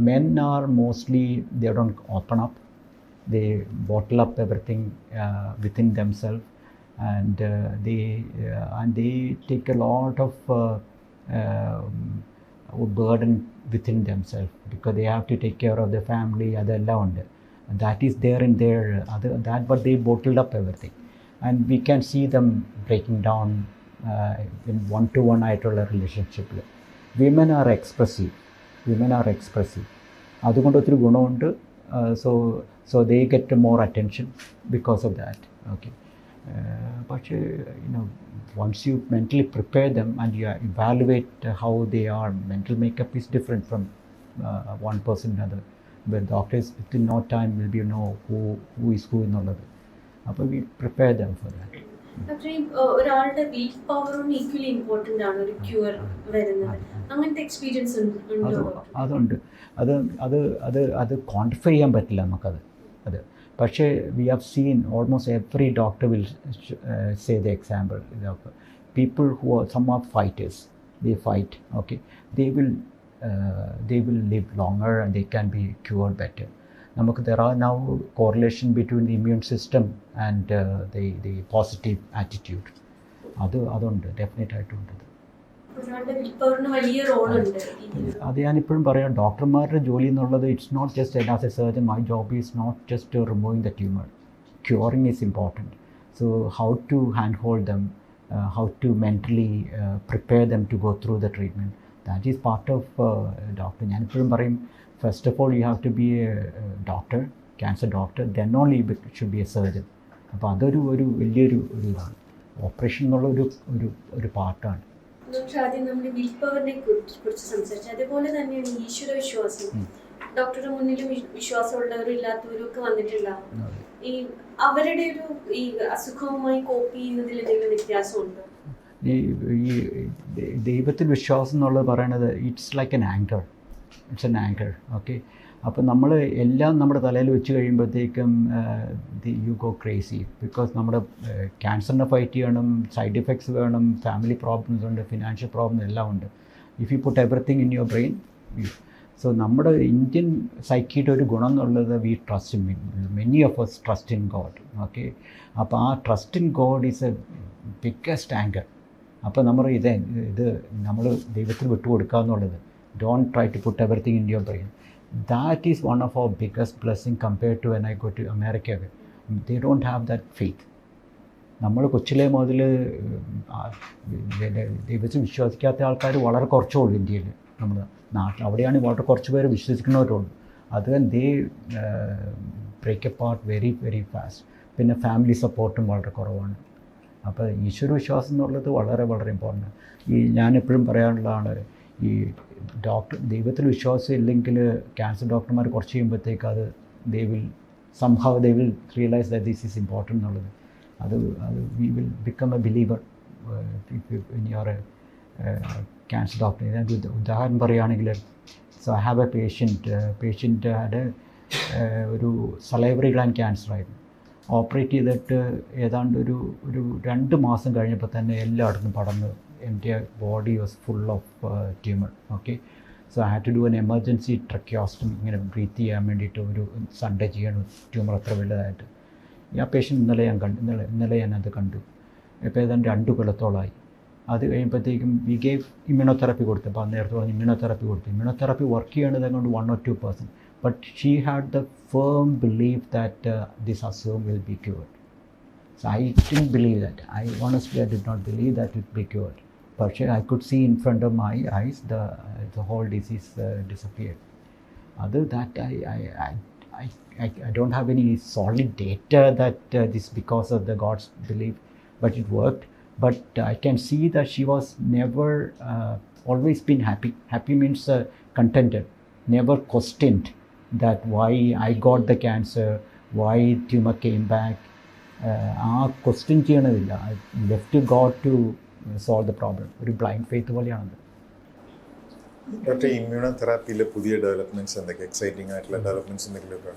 Men are mostly, they don't open up. They bottle up everything within themselves, and they take a lot of burden within themselves because they have to take care of their family. അതെല്ലാം ഉണ്ട്. That is there in their that, but they bottled up everything, and we can see them breaking down in one-to-one ആയിട്ടുള്ള റിലേഷൻഷിപ്പിൽ. Women are expressive. അതുകൊണ്ട് ഒത്തിരി ഗുണമുണ്ട്. So they get more attention because of that. Okay. പക്ഷേ once you mentally prepare them and you evaluate how they are, mental makeup is different from one person to another. But doctors within no time will be know who is who എന്നുള്ളത്. അപ്പോൾ we prepare them for that. ഒരാളുടെ week പവറും equally important ആണ് ഒരു cure വരുന്നത്. അങ്ങനത്തെ experience ഉണ്ടോ? അതുണ്ട്. അത് ക്വാണ്ടിഫൈ ചെയ്യാൻ പറ്റില്ല നമുക്കത്. പക്ഷേ we have seen almost every doctor will say the example. People who are some are fighters, they fight, okay, they will live longer and they can be cured better. നമുക്ക് there are now correlation between the immune system and the positive attitude. അതുണ്ട്, definite ആയിട്ടുണ്ട്. അത് ഞാനിപ്പോഴും പറയാം, ഡോക്ടർമാരുടെ ജോലി എന്നുള്ളത് it's not just as a surgeon, my job is not just removing the tumour. Curing is important. So how to hand hold them, how to mentally prepare them to go through the treatment, that is part of doctor. ഞാനിപ്പോഴും പറയും, first of all you have to be a doctor, cancer doctor, then only should be a surgeon. അപ്പോൾ അതൊരു വലിയൊരു ഇതാണ്. Operation എന്നുള്ള ഒരു പാർട്ടാണ്. ആദ്യം നമ്മുടെ വിൽ പവറിനെ കുറിച്ച് സംസാരിച്ചു. അതേപോലെ തന്നെയാണ് ഈശ്വര വിശ്വാസം. ഡോക്ടറുടെ മുന്നിലും വിശ്വാസമുള്ളവരും ഇല്ലാത്തവരും ഒക്കെ വന്നിട്ടുണ്ടാവും. ഈ അവരുടെ ഈ അസുഖവുമായി കോപ്പ് ചെയ്യുന്നതിൽ എന്തെങ്കിലും വ്യത്യാസമുണ്ടോ? ഈ ദൈവത്തിൽ വിശ്വാസം എന്നുള്ളത് പറയണത് it's like an anchor. Okay. അപ്പോൾ നമ്മൾ എല്ലാം നമ്മുടെ തലയിൽ വെച്ച് കഴിയുമ്പോഴത്തേക്കും യു ഗോ ക്രേസി. ബിക്കോസ് നമ്മുടെ ക്യാൻസറിനെ ഫൈറ്റ് ചെയ്യണം, സൈഡ് ഇഫക്ട്സ് വേണം, ഫാമിലി പ്രോബ്ലംസ് ഉണ്ട്, ഫിനാൻഷ്യൽ പ്രോബ്ലം എല്ലാം ഉണ്ട്. If you put everything in your brain. So നമ്മുടെ ഇന്ത്യൻ സൈക്കിയുടെ ഒരു ഗുണം എന്നുള്ളത് we trust in, many of us trust in God. Okay. അപ്പോൾ ആ trust in God is a biggest anchor. അപ്പോൾ നമ്മൾ ഇത് നമ്മൾ ദൈവത്തിന് വിട്ടുകൊടുക്കുക എന്നുള്ളത്, don't try to put everything in your brain. That is one of our biggest blessing compared to when I go to America. They don't have that faith. നമ്മൾ കൊച്ചിലെ മുതൽ ദൈവത്തിൽ വിശ്വസിക്കാത്ത ആൾക്കാർ വളരെ കുറച്ചേ ഉള്ളൂ ഇന്ത്യയിൽ. നമ്മുടെ നാട്ടിൽ അവിടെയാണ് വളരെ കുറച്ച് പേര് വിശ്വസിക്കുന്നവരുള്ളൂ. അത് they break apart very very fast. പിന്നെ ഫാമിലി സപ്പോർട്ടും വളരെ കുറവാണ്. അപ്പോൾ ഈശ്വര വിശ്വാസം എന്നുള്ളത് വളരെ വളരെ ഇമ്പോർട്ടൻ്റ്. ഞാനെപ്പോഴും പറയാനുള്ളതാണ്, ഈ ദൈവത്തിൽ വിശ്വാസം ഇല്ലെങ്കിൽ ക്യാൻസർ ഡോക്ടർമാർ കുറച്ച് ചെയ്യുമ്പോഴത്തേക്ക് they will realize that this is important എന്നുള്ളത്. we will become a believer when you are a cancer doctor. ഉദാഹരണം പറയുകയാണെങ്കിൽ, so I have a patient had ഒരു salivary gland ക്യാൻസർ ആയിരുന്നു. ഓപ്പറേറ്റ് ചെയ്തിട്ട് ഏതാണ്ട് ഒരു 2 മാസം കഴിഞ്ഞപ്പോൾ തന്നെ എല്ലായിടത്തും പടർന്ന് എൻ്റെ body was full of tumour. Okay. So I had to do an emergency tracheostomy, ഇങ്ങനെ ബ്രീത്ത് ചെയ്യാൻ വേണ്ടിയിട്ട് ഒരു സൺഡേ ചെയ്യണം, ട്യൂമർ അത്ര വലുതായിട്ട്. ആ പേഷ്യൻ്റ് ഇന്നലെ ഞാനത് കണ്ടു. ഇപ്പോൾ ഏതാണ്ട് 2 കൊല്ലത്തോളമായി. അത് കഴിയുമ്പോഴത്തേക്കും വി ഗേവ് ഇമ്മ്യൂണോതെറാപ്പി കൊടുത്തു. അപ്പോൾ നേരത്തെ പറഞ്ഞ് ഇമ്മ്യൂണോതെറാപ്പി കൊടുത്തു. ഇമ്മ്യൂണോതെറാപ്പി വർക്ക് ചെയ്യണത് കൊണ്ട് 1 or 2%. But she had the firm believe that this അസുഖം will be cured. So I didn't believe that. Honestly, I did not believe that it would be cured. But I could see in front of my eyes the whole disease disappeared. Other that I don't have any solid data that this because of the God's belief, but it worked. But I can see that she was never always been happy. Happy means contented. Never questioned that why I got the cancer, why tumor came back. ആ question ചെയ്യണതില്ല. Left God to solve the problem. ഒരു blind faith പോലെയാണത്. Doctor, ഇമ്മ്യൂണോതെറാപ്പിയിലെ പുതിയ developments എന്തൊക്കെ, exciting ആയിട്ടുള്ള developments എന്തെങ്കിലുമൊക്കെ?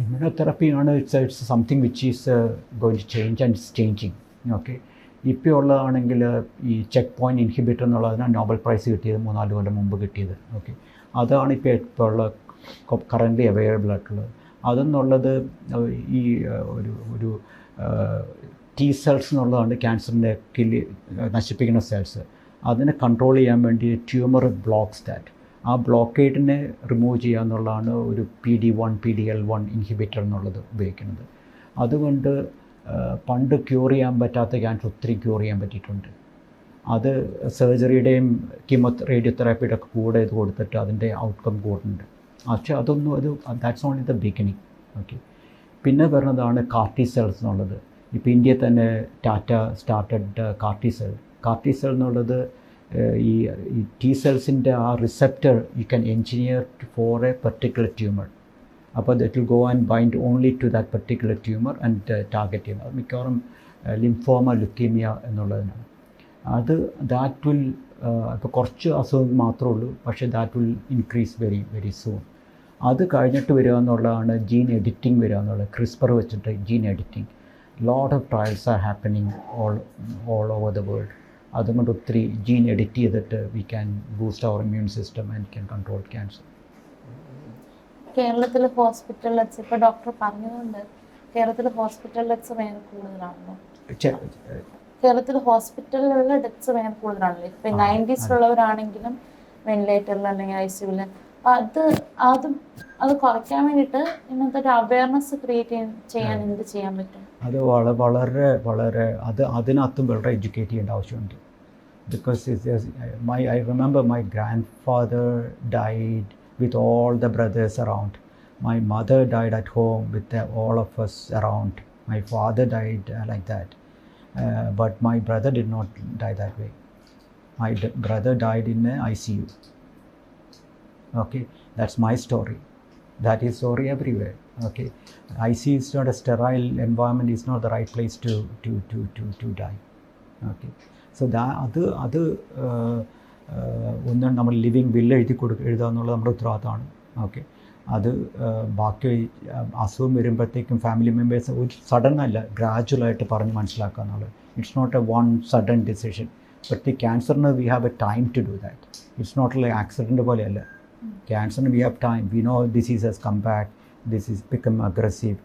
ഇമ്മ്യൂണോതെറാപ്പിയാണ് it's something which is going to change and it's changing. Okay. ഇപ്പോൾ ഉള്ളതാണെങ്കിൽ ഈ ചെക്ക് പോയിൻറ്റ് ഇൻഹിബിറ്റർ എന്നുള്ളതിനാണ് നോബൽ പ്രൈസ് കിട്ടിയത് 3-4 കൊല്ലം മുമ്പ് കിട്ടിയത്. ഓക്കെ. അതാണ് ഇപ്പോൾ ഉള്ള കറൻ്റ്ലി അവൈലബിൾ ആയിട്ടുള്ളത്. അതെന്നുള്ളത് ഈ ഒരു T സെൽസ് എന്നുള്ളതാണ് ക്യാൻസറിൻ്റെ നശിപ്പിക്കുന്ന സെൽസ്. അതിനെ കൺട്രോൾ ചെയ്യാൻ വേണ്ടി ട്യൂമർ ബ്ലോക്സ് ദാറ്റ്. ആ ബ്ലോക്കേഡിനെ റിമൂവ് ചെയ്യുക എന്നുള്ളതാണ് ഒരു PD-1 PDL-1 ഇൻഹിബിറ്റർ എന്നുള്ളത് ഉപയോഗിക്കുന്നത്. അതുകൊണ്ട് പണ്ട് ക്യൂർ ചെയ്യാൻ പറ്റാത്ത ക്യാൻസർ ഒത്തിരി ക്യൂർ ചെയ്യാൻ പറ്റിയിട്ടുണ്ട്. അത് സർജറിയുടെയും റേഡിയോതെറാപ്പിയുടെ ഒക്കെ കൂടെ ഇത് കൊടുത്തിട്ട് അതിൻ്റെ ഔട്ട്കം കൂടുന്നുണ്ട്. പക്ഷേ that's only the beginning. Okay, പിന്നെ വരുന്നതാണ് കാർട്ടി സെൽസ് എന്നുള്ളത്. ഇപ്പോൾ ഇന്ത്യയിൽ തന്നെ ടാറ്റ സ്റ്റാർട്ടഡ് കാർട്ടി സെൽ എന്നുള്ളത് ഈ T സെൽസിൻ്റെ ആ receptor you can engineer for a particular tumour. അപ്പോൾ that will go and bind only to that particular tumour and target ചെയ്യും. അത് മിക്കവാറും ലിംഫോമ ലുക്കീമിയ എന്നുള്ളതിനാണ്. ദാറ്റ് വിൽ ഇപ്പോൾ കുറച്ച് അസുഖം മാത്രമേ ഉള്ളൂ, പക്ഷേ that will increase very very soon. അത് കഴിഞ്ഞിട്ട് വരിക എന്നുള്ളതാണ് ജീൻ എഡിറ്റിംഗ് വരിക എന്നുള്ളത്. CRISPR വെച്ചിട്ട് gene editing. Lot of trials are happening all over the world. അതുകൊണ്ട് ഒത്തിരി ജീൻ എഡിറ്റ് ചെയ്തിട്ട് we can boost our immune system and can control cancer. കേരളത്തിൽ ഹോസ്പിറ്റലിലെച്ച് ഇപ്പോൾ ഡോക്ടർ പറഞ്ഞതുകൊണ്ട് കേരളത്തിൽ ഹോസ്പിറ്റലിലെച്ച് വേറെ കൂടുതലാണല്ലോ. കേരളത്തിൽ ഹോസ്പിറ്റലിലുള്ള ഡെത്ത്സ് വേറെ കൂടുതലാണല്ലോ. ഇപ്പം 90s വെന്റിലേറ്ററിൽ അല്ലെങ്കിൽ ICUവിൽ. അപ്പം അത് കുറയ്ക്കാൻ വേണ്ടിയിട്ട് ഇന്നത്തെ ഒരു അവയർനെസ് ക്രിയേറ്റ് ചെയ്യാൻ എന്ത് ചെയ്യാൻ പറ്റും? അത് വളരെ അതിനകത്തും വളരെ എഡ്യൂക്കേറ്റ് ചെയ്യേണ്ട ആവശ്യമുണ്ട്. Because I remember my grandfather died with all the brothers around. My mother died at home with all of us around. My father died like that. But my brother did not die that way. My brother died in an ICU. Okay, that's my story. That is story everywhere. Okay, ICU is not a sterile environment. It's not the right place to die. Okay, so അത് ഒന്ന് നമ്മൾ living bill എഴുതുക എന്നുള്ളത് നമ്മുടെ ഉത്തരവാദിത്തമാണ്. Okay, അത് ബാക്കി അസുഖം വരുമ്പോഴത്തേക്കും ഫാമിലി മെമ്പേഴ്സ് ഒരു സഡൻ അല്ല, ഗ്രാജുവലായിട്ട് പറഞ്ഞ് മനസ്സിലാക്കുക എന്നുള്ളത്. It's not a one sudden decision. But ഈ ക്യാൻസറിന് we have a time to do that. It's not like accident പോലെയല്ല. ക്യാൻസറിന് we have time. We know disease has come back, this is become aggressive.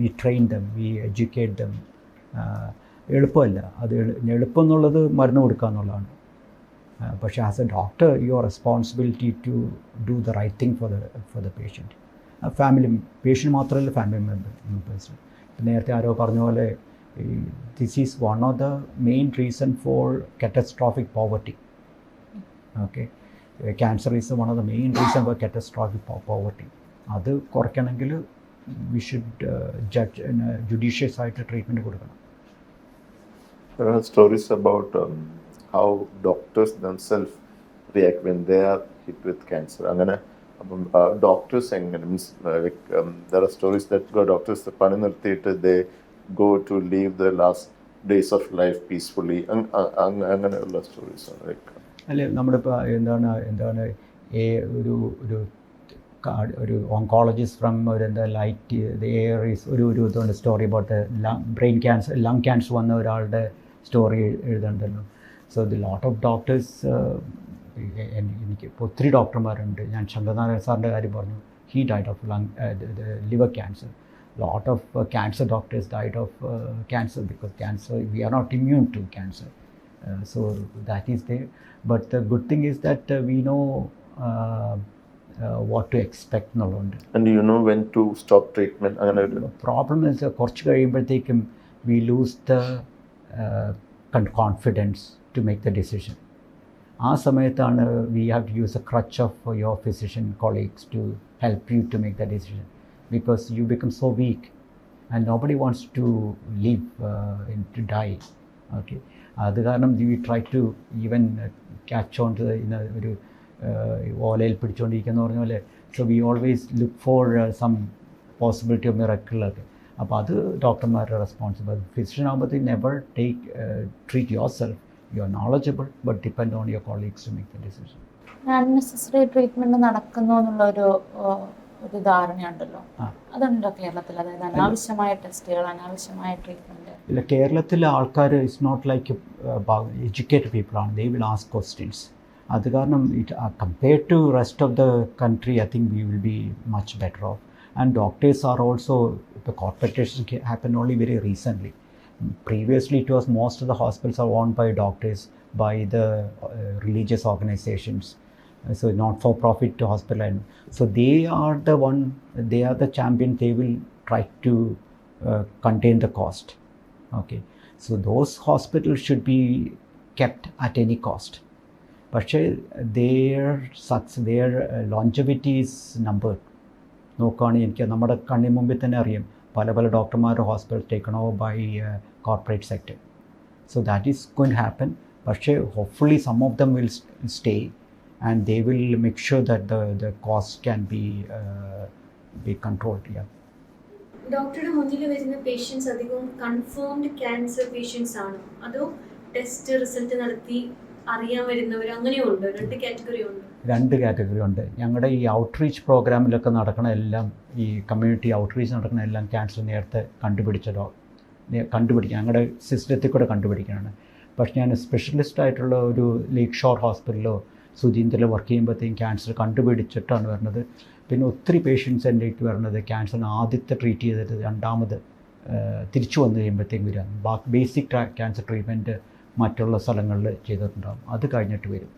We train them, we educate them. എളുപ്പമല്ല അത്. എളുപ്പം എന്നുള്ളത് മരുന്ന് കൊടുക്കുക എന്നുള്ളതാണ്. പക്ഷേ as a doctor your responsibility to do the right thing for the patient. Patient മാത്രമല്ല, family members. നേരത്തെ ആരോ പറഞ്ഞ പോലെ this is one of the main reason for catastrophic poverty. Okay, cancer is one of the main reason for catastrophic poverty. അത് കുറയ്ക്കണമെങ്കിൽ we should judicious ആയിട്ട് treatment കൊടുക്കണം. There are stories about how doctors themselves react when they are hit with cancer. അങ്ങനെ അപ്പം doctors എങ്ങനെ means there are stories that doctors പണി നിർത്തിയിട്ട് they go to live the last days of life peacefully. അങ്ങനെയുള്ള stories ആണ്. അല്ലേ, നമ്മുടെ ഇപ്പോൾ എന്താണ് ഒരു oncologist from light air is ഒരു ഇതുകൊണ്ട് story about brain cancer, lung cancer വന്ന ഒരാളുടെ സ്റ്റോറി എഴുതുന്നുണ്ടല്ലോ. So the lot of doctors, എനിക്ക് ഇപ്പോൾ ഒത്തിരി ഡോക്ടർമാരുണ്ട്. ഞാൻ ശങ്കരനാരായണ സാറിൻ്റെ കാര്യം പറഞ്ഞു. He died of liver cancer. Lot of cancer doctors died of cancer because cancer, we are not immune to cancer. So that is there. But the good thing is that we know what to expect എന്നുള്ളതുണ്ട്. And you know when to stop treatment. Problem is കുറച്ച് കഴിയുമ്പോഴത്തേക്കും we lose the confidence to make the decision. ആ സമയത്താണ് we have to use a crutch of your physician colleagues to help you to make the decision, because you become so weak and nobody wants to live and to die. Okay, അത് കാരണം we try to even catch on to ഒരു ഓലയിൽ പിടിച്ചുകൊണ്ടിരിക്കുന്ന പറഞ്ഞ പോലെ. So we always look for some possibility of മിറക്കിളൊക്കെ. അപ്പോൾ അത് ഡോക്ടർമാരുടെ റെസ്പോൺസിബിൾ. ഫിസിഷ്യൻ ആകുമ്പോഴത്തേക്ക് never treat yourself. You are knowledgeable but depend on your colleagues to make the decision. Unnecessary treatment നടക്കുന്നു എന്നുള്ളൊരു ഒരു ധാരണയുണ്ടല്ലോ, അതുണ്ടോ കേരളത്തിൽ? അതായത് അനാവശ്യമായ ടെസ്റ്റുകൾ, അനാവശ്യമായ ട്രീറ്റ്മെൻറ്റ്. ഇല്ല, കേരളത്തിലെ ആൾക്കാർ ഇറ്റ്സ് നോട്ട് ലൈക്ക് എഡ്യൂക്കേറ്റഡ് പീപ്പിളാണ്. They will ask questions. അത് കാരണം compared to rest of the country I think we will be much better off. And doctors are also, ഇപ്പോൾ corporation happen only very recently. Previously it was most of the hospitals are owned by doctors, by the religious organizations, so not for profit hospital, and so they are the one, they are the champion. They will try to contain the cost. Okay, so those hospitals should be kept at any cost, but their longevity is numbered. നോക്കുകയാണെങ്കിൽ എനിക്ക് നമ്മുടെ കണ്ണിന് മുമ്പിൽ തന്നെ അറിയാം പല ഡോക്ടർമാരുടെ hospital taken over by corporate sector. So that is going to happen. പക്ഷേ hopefully some of them will stay and they will make sure that the cost can be controlled. ഡോക്ടറുടെ മുന്നിൽ വരുന്ന പേഷ്യൻസ് അധികവും കൺഫേംഡ് ക്യാൻസർ പേഷ്യൻസ് ആണോ, അതോ test result നടത്തി അറിയാൻ വരുന്നവർ, അങ്ങനെയുണ്ട്? രണ്ട് കാറ്റഗറി ഉണ്ട്. ഞങ്ങളുടെ ഈ ഔട്ട്റീച്ച് പ്രോഗ്രാമിലൊക്കെ നടക്കണ എല്ലാം, ഈ കമ്മ്യൂണിറ്റി ഔട്ട്റീച്ച് നടക്കുന്ന എല്ലാം ക്യാൻസർ നേരത്തെ കണ്ടുപിടിക്കുക ഞങ്ങളുടെ സിസ്റ്റത്തിൽ കൂടെ കണ്ടുപിടിക്കാനാണ്. പക്ഷേ ഞാൻ സ്പെഷ്യലിസ്റ്റ് ആയിട്ടുള്ള ഒരു ലേക്ക് ഷോർ ഹോസ്പിറ്റലിലോ സുധീന്ദ്രയിലോ വർക്ക് ചെയ്യുമ്പോഴത്തേക്കും ക്യാൻസർ കണ്ടുപിടിച്ചിട്ടാണ് വരുന്നത്. പിന്നെ ഒത്തിരി പേഷ്യൻസ് എൻ്റെ അടുത്ത് വരുന്നത് ക്യാൻസറിന് ആദ്യത്തെ ട്രീറ്റ് ചെയ്തിട്ട് രണ്ടാമത് തിരിച്ചു വന്നു കഴിയുമ്പോഴത്തേക്കും വരിക. ബേസിക് ക്യാൻസർ ട്രീറ്റ്മെൻറ്റ് മറ്റുള്ള സ്ഥലങ്ങളിൽ ചെയ്തിട്ടുണ്ടാകും, അത് കഴിഞ്ഞിട്ട് വരും.